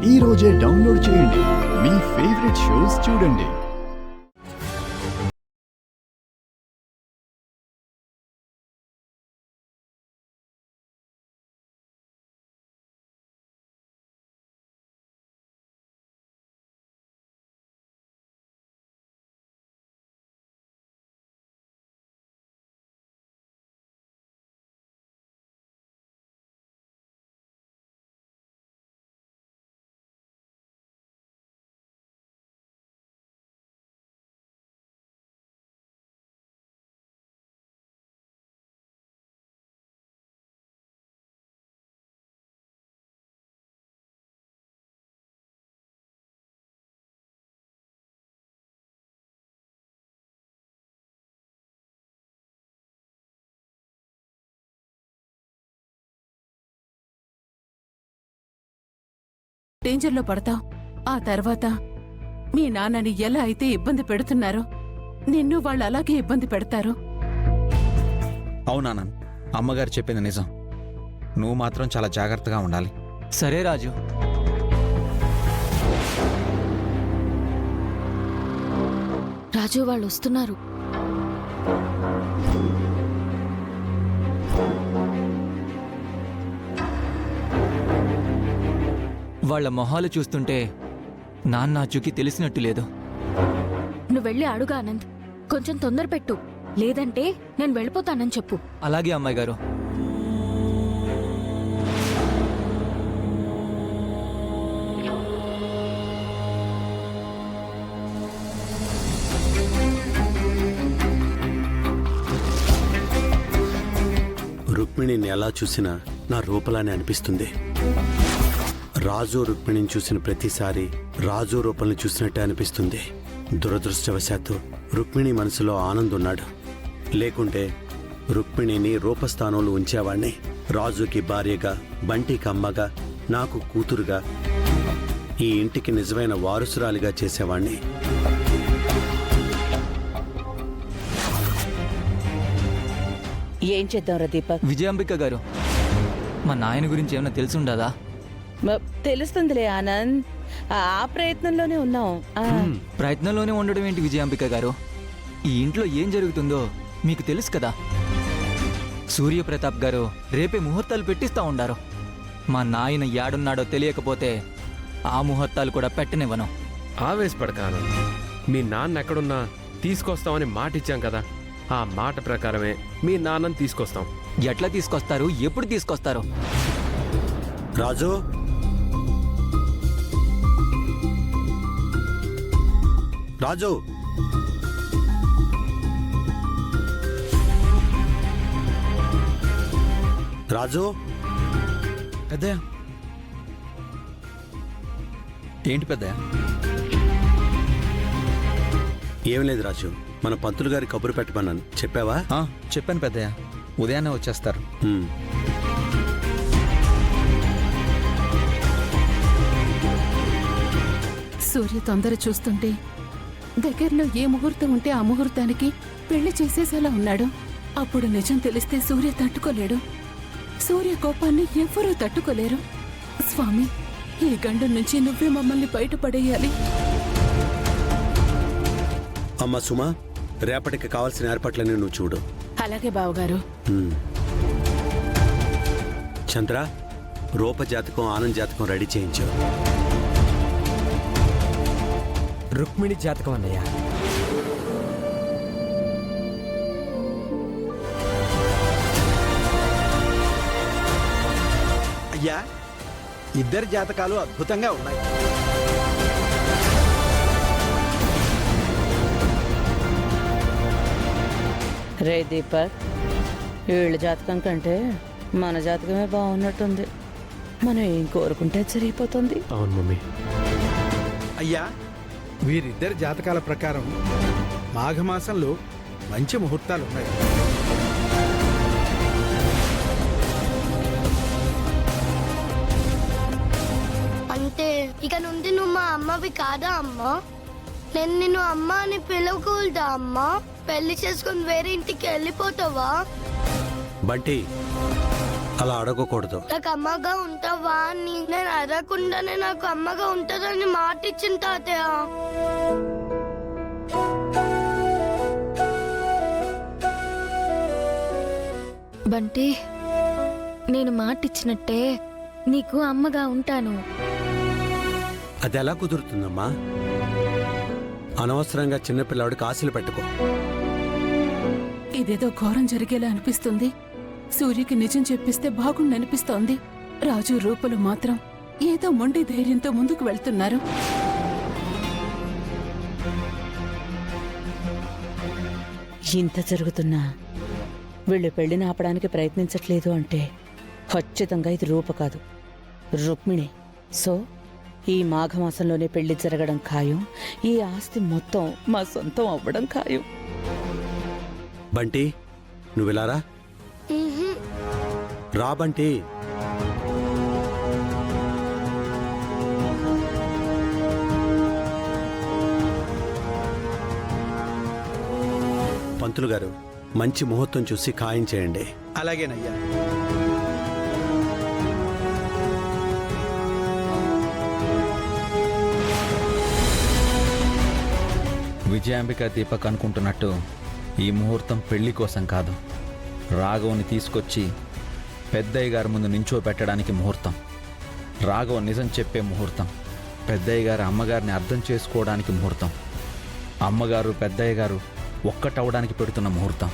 ఈ రోజే డౌన్లోడ్ చేయండి. మీ ఫేవరెట్ షోస్ చూడండి. డేంజర్లో పడతావు. ఆ తర్వాత మీ నాన్నని ఎలా అయితే ఇబ్బంది పెడుతున్నారో నిన్ను వాళ్ళు అలాగే ఇబ్బంది పెడతారు. అవునానంద్, అమ్మగారు చెప్పింది నిజం. నువ్వు మాత్రం చాలా జాగ్రత్తగా ఉండాలి. సరే రాజు. రాజు వాళ్ళు వస్తున్నారు. వాళ్ళ మొహాలు చూస్తుంటే నాన్నాచుకి తెలిసినట్టు లేదు. నువ్వు వెళ్ళి అడుగు ఆనంద్. కొంచెం తొందర పెట్టు, లేదంటే నేను వెళ్ళిపోతానని చెప్పు. అలాగే అమ్మాయి గారు. రుక్మిణిని ఎలా చూసినా నా రూపలానే అనిపిస్తుంది. రాజు రుక్మిణిని చూసిన ప్రతిసారి రాజు రూపల్ని చూసినట్టే అనిపిస్తుంది. దురదృష్టవశాత్తు రుక్మిణి మనసులో ఆనంద్ ఉన్నాడు. లేకుంటే రుక్మిణిని రూపస్థానంలో ఉంచేవాణ్ణి. రాజుకి భార్యగా, బంటికి అమ్మగా, నాకు కూతురుగా, ఈ ఇంటికి నిజమైన వారసురాలిగా చేసేవాణ్ణి. ఏం చేద్దాంరా దీపక్? విజయాంబిక గారు, మా నాయన గురించి ఏమైనా తెలుసుండదా? తెలుస్తుందిలే ఆనంద్, ఆ ప్రయత్నంలోనే ఉన్నాం. ప్రయత్నంలోనే ఉండడం ఏంటి విజయాంబిక గారు? ఈ ఇంట్లో ఏం జరుగుతుందో మీకు తెలుసు కదా. సూర్యప్రతాప్ గారు రేపే ముహూర్తాలు పెట్టిస్తా ఉండారు. మా నాయన యాడున్నాడో తెలియకపోతే ఆ ముహూర్తాలు కూడా పెట్టనివ్వను. ఆవేశపడకాను. మీ నాన్న ఎక్కడున్నా తీసుకొస్తామని మాట ఇచ్చాం కదా, ఆ మాట ప్రకారమే మీ నాన్నని తీసుకొస్తాం. ఎట్లా తీసుకొస్తారు? ఎప్పుడు తీసుకొస్తారు? రాజు, రాజు, రాజు. పెద్దయ్య, ఏంటి పెద్దయ్య? ఏం లేదు రాజు, మన పంతులు గారి కబురు పెట్టమన్నాను. చెప్పావా? చెప్పాను పెద్దయ్య, ఉదయాన్నే వచ్చేస్తారు. సూర్య తొందర చూస్తుంటే దగ్గరలో ఏ ముహూర్తం ఉంటే ఆ ముహూర్తానికి పెళ్లి చేసేసేలా ఉన్నాడు. అప్పుడు నిజం తెలిస్తే సూర్య తట్టుకోలేడు. సూర్య కోపాన్ని ఎవ్వరూ తట్టుకోలేరు. స్వామి, ఈ గండం నుంచి నువ్వే మమ్మల్ని బయటపడేయాలి. అమ్మ సుమా, రేపటికి కావాల్సిన ఏర్పాట్లన్నీ నువ్వు చూడు. అలాగే బావగారు. చంద్ర, రూప జాతకం, ఆనంద్ జాతకం రెడీ చేయించు. రుక్మిణి జాతకం అన్నయ్య. అయ్యా, ఇద్దరి జాతకాలు అద్భుతంగా ఉన్నాయి. రే దీపక్, వీళ్ళ జాతకం కంటే మన జాతకమే బాగున్నట్టుంది. మనం ఏం కోరుకుంటే జరిగిపోతుంది. అవును మమ్మీ. అయ్యా, వీరిద్దరి జాతకాల ప్రకారం మాఘమాసంలో మంచి ముహూర్తాలు ఉన్నాయి. అంటే ఇక నుండి నువ్వు మా అమ్మవి కాదా అమ్మా? నేను నిన్ను అమ్మ అని పిలవకూడదా అమ్మా? పెళ్లి చేసుకుని వేరే ఇంటికి వెళ్ళిపోతావా? బంటి, అలా అడగకూడదు. నాకు అమ్మగా ఉంటావా అని నేను అడగకుండానే నాకు అమ్మగా ఉంటుందని మాట ఇచ్చిన తాతయ్య. బంటి నేను మాటిచ్చినట్టే నీకు అమ్మగా ఉంటాను. అది ఎలా కుదురుతుందమ్మా? అనవసరంగా చిన్నపిల్లవాడికి ఆశలు పెట్టుకో. ఇదేదో ఘోరం జరిగేలా అనిపిస్తుంది. సూర్యకి నిజం చెప్పిస్తే బాగుండనిపిస్తోంది. రాజు రూపలు మాత్రం ఏదో మొండి ధైర్యంతో ముందుకు వెళ్తున్నారు. ఇంత జరుగుతున్నా వీళ్ళు పెళ్లిని ఆపడానికి ప్రయత్నించట్లేదు అంటే ఖచ్చితంగా ఇది రూప కాదు, రుక్మిణి. సో ఈ మాఘమాసంలోనే పెళ్లి జరగడం ఖాయం. ఈ ఆస్తి మొత్తం మా సొంతం అవ్వడం ఖాయం. బంటి నువ్విలారా. రా బంటి. పంతులు గారు, మంచి ముహూర్తం చూసి ఖాయం చేయండి. అలాగేనయ్యా. విజయాంబిక దీపక్ అనుకుంటున్నట్టు ఈ ముహూర్తం పెళ్లి కోసం కాదు, రాఘవని తీసుకొచ్చి పెద్దయ్య గారి ముందు నించోబెట్టడానికి ముహూర్తం. రాఘవ నిజం చెప్పే ముహూర్తం. పెద్దయ్య గారు అమ్మగారిని అర్థం చేసుకోవడానికి ముహూర్తం. అమ్మగారు పెద్దయ్య గారు ఒక్కటవడానికి పెడుతున్న ముహూర్తం.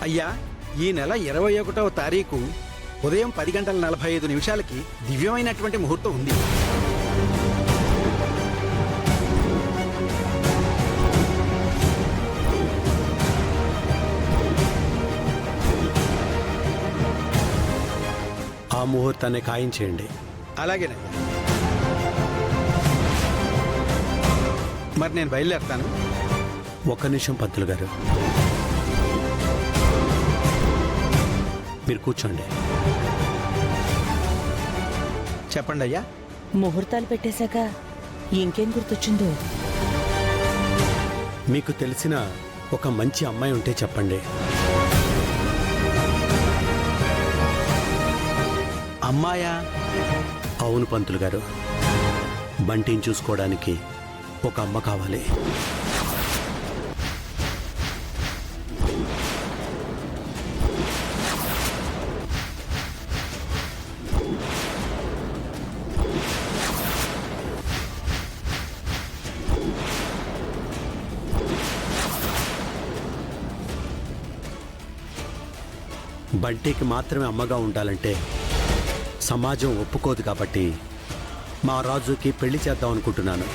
అయ్యా, ఈ నెల 21వ తారీఖు ఉదయం 10:45 దివ్యమైనటువంటి ముహూర్తం ఉంది. ఆ ముహూర్తాన్ని ఖాయం చేయండి. అలాగేనయ్యా. మరి నేను బయలుదేరుతాను. ఒక్క నిమిషం పంతులు గారు, మీరు కూర్చోండి. చెప్పండి అయ్యా. ముహూర్తాలు పెట్టేశాక ఇంకేం గుర్తొచ్చిందో? మీకు తెలిసిన ఒక మంచి అమ్మాయి ఉంటే చెప్పండి. అమ్మాయా? అవును పంతులు గారు, బంటిని చూసుకోవడానికి ఒక అమ్మ కావాలి. బంటికి మాత్రమే అమ్మగా ఉండాలంటే సమాజం ఒప్పుకోదు. కాబట్టి మా రాజుకి పెళ్లి చేద్దాం అనుకుంటున్నాను.